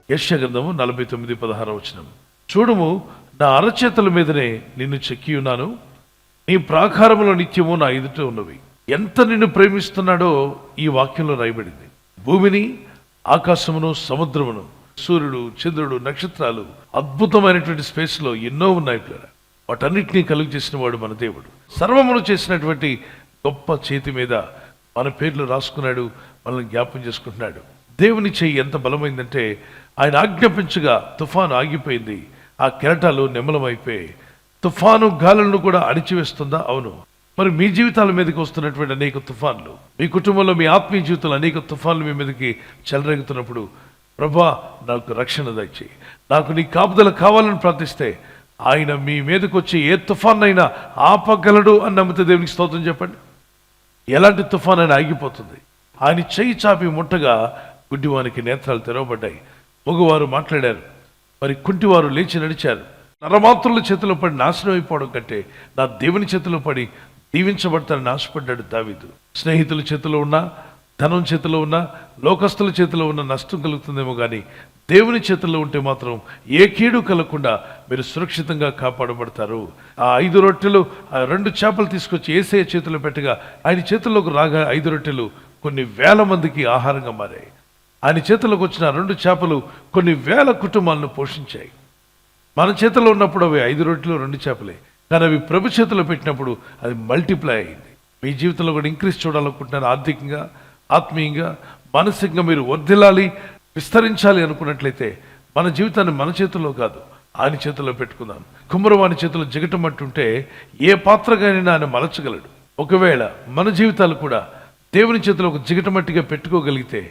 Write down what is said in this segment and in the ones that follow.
యెషయా గ్రంథము 49:16. చూడుము, నా అరచేతుల మీదనే నిన్ను చెక్కి ఉన్నాను, నీ ప్రాకారములో నిత్యము నా ఎదుట ఉన్నవి. ఎంత నిన్ను ప్రేమిస్తున్నాడో ఈ వాక్యంలో రాయబడింది. భూమిని, ఆకాశమును, సముద్రమును, సూర్యుడు, చంద్రుడు, నక్షత్రాలు, అద్భుతమైనటువంటి స్పేస్లో ఎన్నో ఉన్నాయి పిల్లరా. వాటన్నిటినీ కలుగు చేసిన వాడు మన దేవుడు. సర్వమును చేసినటువంటి గొప్ప చేతి మీద మన పేర్లు రాసుకున్నాడు, మనల్ని జ్ఞాపం చేసుకుంటున్నాడు. దేవుని చెయ్యి ఎంత బలమైందంటే ఆయన ఆజ్ఞాపించగా తుఫాను ఆగిపోయింది, ఆ కెరటాలు నెమ్మలమైపోయాయి. తుఫాను గాలులను కూడా అణిచివేస్తుందా? అవును. మరి మీ జీవితాల మీదకి వస్తున్నటువంటి అనేక తుఫాన్లు, మీ కుటుంబంలో మీ ఆత్మీయ జీవితంలో అనేక తుఫాన్లు మీ మీదకి చెలరేగుతున్నప్పుడు, ప్రభా నాకు రక్షణ దయచేయి, నాకు నీ కాపుదల కావాలని ప్రార్థిస్తే ఆయన మీ మీదకి వచ్చి ఏ తుఫాన్నైనా ఆపగలడు అని నమ్మితే దేవునికి స్తోత్రం చెప్పండి. ఎలాంటి తుఫాన్ అయినా ఆగిపోతుంది. ఆయన చెయ్యి చాపి ముట్టగా గుడ్డివానికి నేత్రాలు తెరవబడ్డాయి, మగవారు మాట్లాడారు, మరి కుంటివారు లేచి నడిచారు. నరమాత్రుల చేతిలో పడి నాశనం అయిపోవడం కంటే నా దేవుని చేతిలో పడి దీవించబడతానని ఆశపడ్డాడు దావీదు. స్నేహితుల చేతిలో ఉన్నా, ధనం చేతిలో ఉన్నా, లోకస్తుల చేతిలో ఉన్న నష్టం కలుగుతుందేమో కానీ దేవుని చేతుల్లో ఉంటే మాత్రం ఏ కీడు కలగకుండా మీరు సురక్షితంగా కాపాడబడతారు. ఆ 5 రొట్టెలు, ఆ 2 చేపలు తీసుకొచ్చి యేసయ్య చేతిలో పెట్టగా ఆయన చేతుల్లోకి రాగా 5 రొట్టెలు కొన్ని వేల మందికి ఆహారంగా మారాయి. ఆయన చేతుల్లోకి వచ్చిన 2 చేపలు కొన్ని వేల కుటుంబాలను పోషించాయి. మన చేతిలో ఉన్నప్పుడు అవి 5 రొట్టెలు 2 చేపలే, కానీ అవి ప్రభు చేతిలో పెట్టినప్పుడు అది మల్టిప్లై అయింది. మీ జీవితంలో కూడా ఇంక్రీజ్ చూడాలనుకుంటున్నారు. ఆర్థికంగా, ఆత్మీయంగా, మానసికంగా మీరు వర్ధిల్లాలి, విస్తరించాలి అనుకున్నట్లయితే మన జీవితాన్ని మన చేతుల్లో కాదు, ఆయన చేతుల్లో పెట్టుకుందాం. కుమ్మరవాని చేతిలో జిగటమట్టుంటే ఏ పాత్రగానైనా ఆయన మలచగలడు. ఒకవేళ మన జీవితాలు కూడా దేవుని చేతిలో ఒక జిగటమట్టిగా పెట్టుకోగలిగితే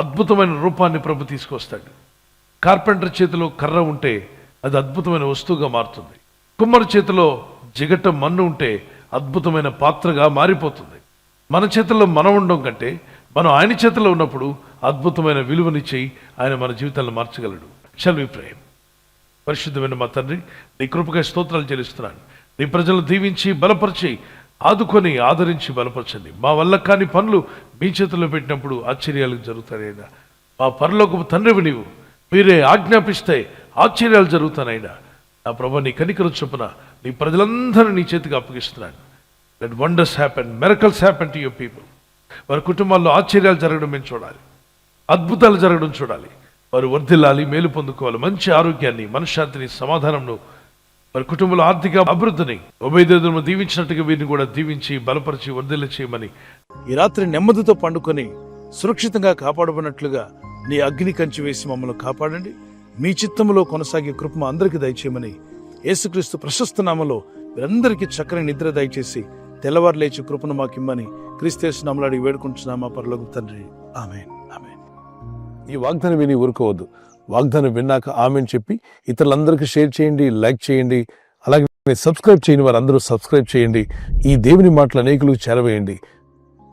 అద్భుతమైన రూపాన్ని ప్రభు తీసుకొస్తాడు. కార్పెంటర్ చేతిలో కర్ర ఉంటే అది అద్భుతమైన వస్తువుగా మారుతుంది. కుమ్మరి చేతిలో జిగట మన్ను ఉంటే అద్భుతమైన పాత్రగా మారిపోతుంది. మన చేతుల్లో మనం ఉండడం కంటే మనం ఆయన చేతిలో ఉన్నప్పుడు అద్భుతమైన విలువనిచ్చి ఆయన మన జీవితాలను మార్చగలడు. షల్ వి ప్రే. పరిశుద్ధమైన మా తండ్రి, నీ కృపగా స్తోత్రాలు చెల్లిస్తున్నాను. నీ ప్రజలను దీవించి బలపరిచి ఆదుకొని ఆదరించి బలపరచండి. మా వల్ల కాని పనులు మీ చేతుల్లో పెట్టినప్పుడు ఆశ్చర్యాలు జరుగుతానైనా. మా పరలోకపు తండ్రివి నీవు, మీరే ఆజ్ఞాపిస్తే ఆశ్చర్యాలు జరుగుతానైనా. నా ప్రభు, నీ కనికరం చొప్పున నీ ప్రజలందరూ నీ చేతికి అప్పగిస్తున్నాను. Let wonders happen, miracles happen to your people. వారి కుటుంబాల్లో ఆశ్చర్యాలు జరగడం మేము చూడాలి, అద్భుతాలు జరగడం చూడాలి. వారు వర్ధిల్లాలి, మేలు పొందుకోవాలి, మంచి ఆరోగ్యాన్ని, మనశ్శాంతిని, సమాధానంను, వారి కుటుంబంలో ఆర్థిక అభివృద్ధిని ఉభయదేవులను దీవించినట్టుగా వీరిని కూడా దీవించి బలపరిచి వర్ధిల్ల చేయమని, ఈ రాత్రి నెమ్మదితో పండుకొని సురక్షితంగా కాపాడబడినట్లుగా నీ అగ్ని కంచి వేసి మమ్మల్ని కాపాడండి. మీ చిత్తములో కొనసాగే కృప అందరికీ దయచేయమని యేసుక్రీస్తు ప్రశస్త నామములో వీరందరికీ చక్కని నిద్ర దయచేసి తెల్లవారు లేచి కృపను మాకిమ్మని క్రీస్తు నామములో అడిగి వేడుకుంటున్నామా పరలోకపు తండ్రి. ఆమేన్, ఆమేన్. ఈ వాగ్దానం విని ఊరుకోవద్దు. వాగ్దానం విన్నాక ఆమెన్ చెప్పి ఇతరులందరికీ షేర్ చేయండి, లైక్ చేయండి. అలాగే సబ్స్క్రైబ్ చేయని వారందరూ సబ్స్క్రైబ్ చేయండి. ఈ దేవుని మాటలు అనేకులకు చేరవేయండి.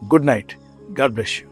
Good night. God bless you.